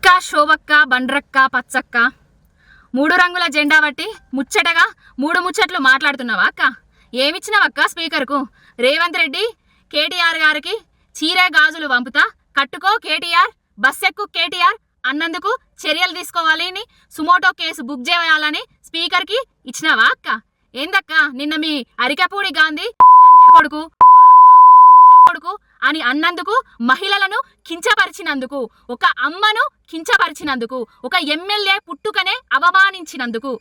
తిక్క శోభక్క బండ్రక్క పచ్చక్క మూడు రంగుల జెండా బట్టి ముచ్చటగా మూడు ముచ్చట్లు మాట్లాడుతున్నావా అక్క? ఏమిచ్చినవక్క స్పీకర్కు? రేవంత్ రెడ్డి కేటీఆర్ గారికి చీర గాజులు పంపుతా, కట్టుకో కేటీఆర్, బస్సెక్కు కేటీఆర్ అన్నందుకు చర్యలు తీసుకోవాలని సుమోటో కేసు బుక్ చేయాలని స్పీకర్కి ఇచ్చినావా అక్క? ఏందక్క నిన్న మీ అరికపూడి గాంధీ కొడుకు కొడుకు అని అన్నందుకు, మహిళలను కించపరిచినందుకు, ఒక అమ్మను కించపరిచినందుకు, ఒక ఎమ్మెల్యే పుట్టుకనే అవమానించినందుకు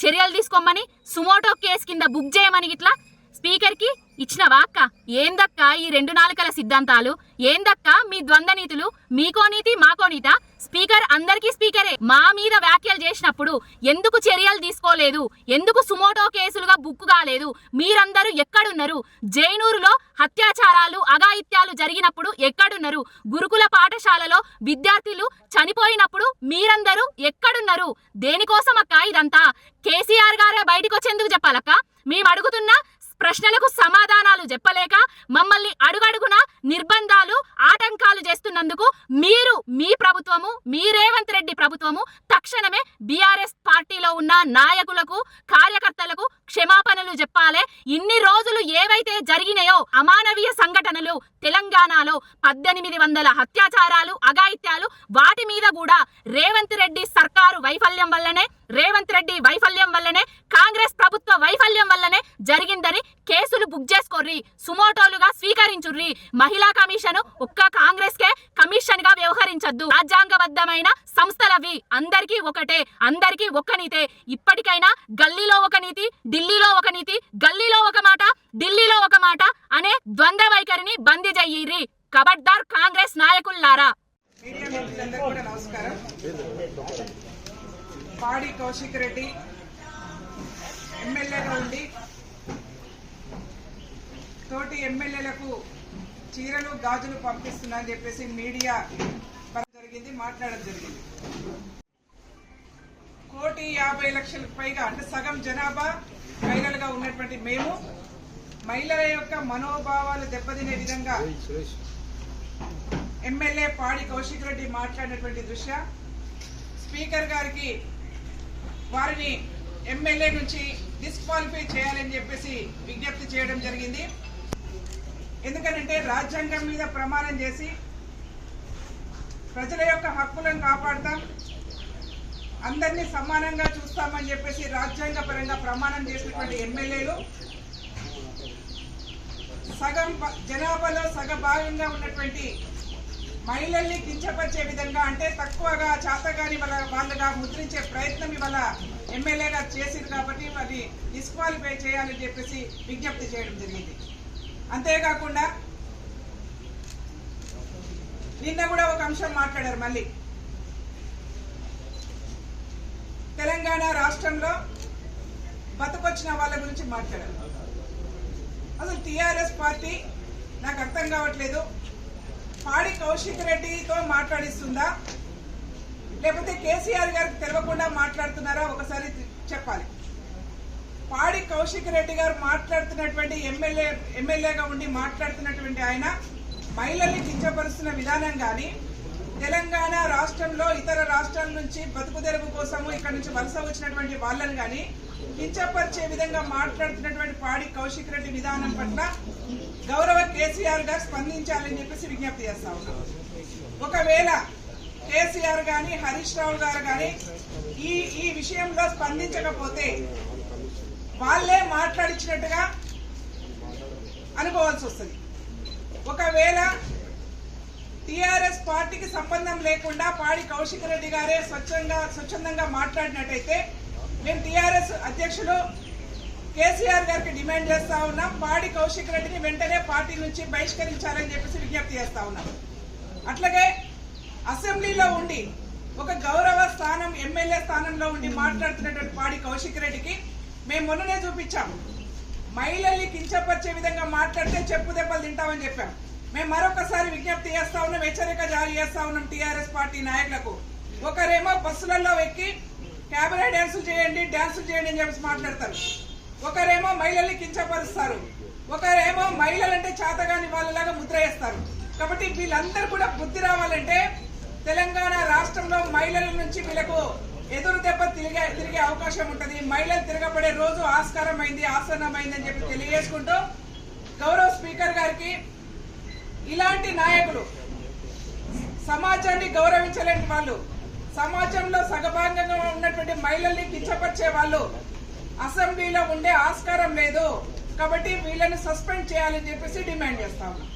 చర్యలు తీసుకోమని సుమోటో కేసు కింద బుక్ చేయమని ఇట్లా స్పీకర్కి ఇచ్చినవా అక్క? ఏందక్క ఈ రెండు నాలుకల సిద్ధాంతాలు? ఏందక్క మీ ద్వంద్వ నీతులు? మీకో నీతి మాకో నీత? స్పీకర్ అందరికీ స్పీకరే. మా మీద వ్యాఖ్యలు చేసినప్పుడు ఎందుకు చర్యలు తీసుకోలేదు? ఎందుకు సుమోటో కేసులుగా బుక్ కాలేదు? మీరందరూ ఎక్కడున్నారు? జైనూరులో అత్యాచారాలు అఘాయిత్యాలు జరిగినప్పుడు ఎక్కడున్నారు? గురుకుల పాఠశాలలో విద్యార్థులు చనిపోయినప్పుడు మీరందరూ ఎక్కడున్నారు? దేనికోసం అక్క ఇదంతా? కేసీఆర్ గారే బయటకు వచ్చేందుకు చెప్పాలక్క? మేము అడుగుతున్న ప్రశ్నలకు సమాధానాలు చెప్పలేక మమ్మల్ని అడుగడుగున నిర్బంధాలు ఆటంకాలు చేస్తున్నందుకు మీరు, మీ ప్రభుత్వము, మీ రేవంత్ రెడ్డి ప్రభుత్వము తక్షణమే బీఆర్ఎస్ పార్టీలో ఉన్న నాయకులకు, కార్యకర్తలకు క్షమాపణలు చెప్పాలి. ఇన్ని రోజులు ఏవైతే జరిగినాయో అమానవీయ సంఘటనలు తెలంగాణలో 1800 అత్యాచారాలు అఘాయిత్యాలు, వాటి మీద కూడా రేవంత్ రెడ్డి సర్కారు వైఫల్యం వల్లనే, రేవంత్ రెడ్డి వైఫల్యం వల్లనే, కాంగ్రెస్ ప్రభుత్వ వైఫల్యం వల్లనే జరిగిందని కేసులు బుక్ చేసుకోర్రి, సుమోటోలుగా స్వీకరించుర్రి. మహిళా కమిషన్ ఒక్క కాంగ్రెస్ కే కమిషన్ గా వ్యవహరించద్దు. రాజ్యాంగబద్ధమైన సంస్థలవి, అందరికీ ఒకటే, అందరికీ ఒక్క నీతే. ఇప్పటికైనా గల్లీలో ఒక నీతి, ఢిల్లీలో ఒక నీతి, గల్లీలో ఒక మాట, ఢిల్లీలో ఒక మాట అనే ద్వంద్వ వైఖరిని బందీ చెయ్యిర్రి. కబడ్దార్ కాంగ్రెస్ నాయకుల్లారా. పాడి కౌశిక్ రెడ్డి ఎమ్మెల్యేగా ఉండి తోటి ఎమ్మెల్యేలకు చీరలు గాజులు పంపిస్తున్నా అని చెప్పేసి మీడియా జరిగింది, మాట్లాడడం జరిగింది. 1,50,00,000కు పైగా, అంటే సగం జనాభా మహిళలుగా ఉన్నటువంటి మేము మహిళల యొక్క మనోభావాలు దెబ్బతినే విధంగా ఎమ్మెల్యే పాడి కౌశిక్ రెడ్డి మాట్లాడినటువంటి దృశ్య స్పీకర్ గారికి వారిని ఎమ్మెల్యే నుంచి డిస్క్వాలిఫై చేయాలని చెప్పేసి విజ్ఞప్తి చేయడం జరిగింది. ఎందుకంటే రాజ్యాంగం మీద ప్రమాణం చేసి ప్రజల యొక్క హక్కులను కాపాడుతాం, అందరినీ సమానంగా చూస్తామని చెప్పేసి రాజ్యాంగ పరంగా ప్రమాణం చేసినటువంటి ఎమ్మెల్యేలు సగం జనాభాలో సగభాగంగా ఉన్నటువంటి మహిళల్ని కించపరిచే విధంగా, అంటే తక్కువగా చాతగాని వాళ్ళగా ముద్రించే ప్రయత్నం ఇవాళ ఎమ్మెల్యేగా చేసింది కాబట్టి వారిని డిస్క్వాలిఫై చేయాలని చెప్పేసి విజ్ఞప్తి చేయడం జరిగింది. అంతేకాకుండా నిన్న కూడా ఒక అంశం మాట్లాడారు. మళ్ళీ తెలంగాణ రాష్ట్రంలో బతుకొచ్చిన వాళ్ళ గురించి మాట్లాడారు. అసలు టీఆర్ఎస్ పార్టీ నాకు అర్థం కావట్లేదు, పాడి కౌశిక్ రెడ్డితో మాట్లాడిస్తుందా లేకపోతే కేసీఆర్ గారికి తెలియకుండా మాట్లాడుతున్నారా? ఒకసారి చెప్పాలి. పాడి కౌశిక్ రెడ్డి గారు మాట్లాడుతున్నటువంటి ఎమ్మెల్యేగా ఉండి మాట్లాడుతున్నటువంటి ఆయన మహిళల్ని కించపరుస్తున్న విధానం కానీ, తెలంగాణ రాష్ట్రంలో ఇతర రాష్ట్రాల నుంచి బతుకు తెరువు కోసము ఇక్కడ నుంచి వలస వచ్చినటువంటి వాళ్ళని కానీ కించపరిచే విధంగా మాట్లాడుతున్నటువంటి పాడి కౌశిక్ రెడ్డి విధానం పట్ల గౌరవ కేసీఆర్ గారు స్పందించాలని చెప్పేసి విజ్ఞప్తి చేస్తా ఉన్నాం. ఒకవేళ కేసీఆర్ గాని హరీష్ రావు గారు గాని ఈ విషయంలో స్పందించకపోతే వాళ్ళే మాట్లాడించినట్టుగా అనుకోవాల్సి వస్తుంది. ఒకవేళ టీఆర్ఎస్ పార్టీకి సంబంధం లేకుండా పాడి కౌశిక్ రెడ్డి గారే స్వచ్ఛందంగా మాట్లాడినట్టయితే మేము టీఆర్ఎస్ అధ్యక్షులు కేసీఆర్ గారికి డిమాండ్ చేస్తా ఉన్నాం, పాడి కౌశిక్ రెడ్డిని వెంటనే పార్టీ నుంచి బహిష్కరించాలని చెప్పేసి విజ్ఞప్తి చేస్తా ఉన్నాం. అట్లాగే అసెంబ్లీలో ఉండి ఒక గౌరవ స్థానం, ఎమ్మెల్యే స్థానంలో ఉండి మాట్లాడుతున్నటువంటి పాడి కౌశిక్ రెడ్డికి మేము మొన్ననే చూపించాము, మహిళల్ని కించపరిచే విధంగా మాట్లాడితే చెప్పు దెబ్బలు తింటామని చెప్పాం. మేము మరొకసారి విజ్ఞప్తి చేస్తా ఉన్నాం, హెచ్చరిక జారీ చేస్తా ఉన్నాం టీఆర్ఎస్ పార్టీ నాయకులకు. ఒకరేమో బస్సులలో ఎక్కి క్యాబరే డ్యాన్సులు చేయండి అని చెప్పేసి మాట్లాడతారు, ఒకరేమో మహిళల్ని కించపరుస్తారు, ఒకరేమో మహిళలంటే చేతగాని వాళ్ళలాగా ముద్ర వేస్తారు. కాబట్టి వీళ్ళందరూ కూడా బుద్ధి రావాలంటే తెలంగాణ రాష్ట్రంలో మహిళల నుంచి వీళ్ళకు ఎదురు దెబ్బ తిరిగే అవకాశం ఉంటుంది. మహిళలు తిరగబడే రోజు ఆసన్నమైందని చెప్పి తెలియజేసుకుంటూ గౌరవ స్పీకర్ గారికి ఇలాంటి నాయకులు సమాజాన్ని గౌరవించలేని వాళ్ళు, సమాజంలో సగభాగంగా ఉన్నటువంటి మహిళల్ని కించపరిచే వాళ్ళు అసెంబ్లీలో ఉండే ఆస్కారం లేదు. కాబట్టి వీళ్ళని సస్పెండ్ చేయాలని చెప్పేసి డిమాండ్ చేస్తా ఉన్నాం.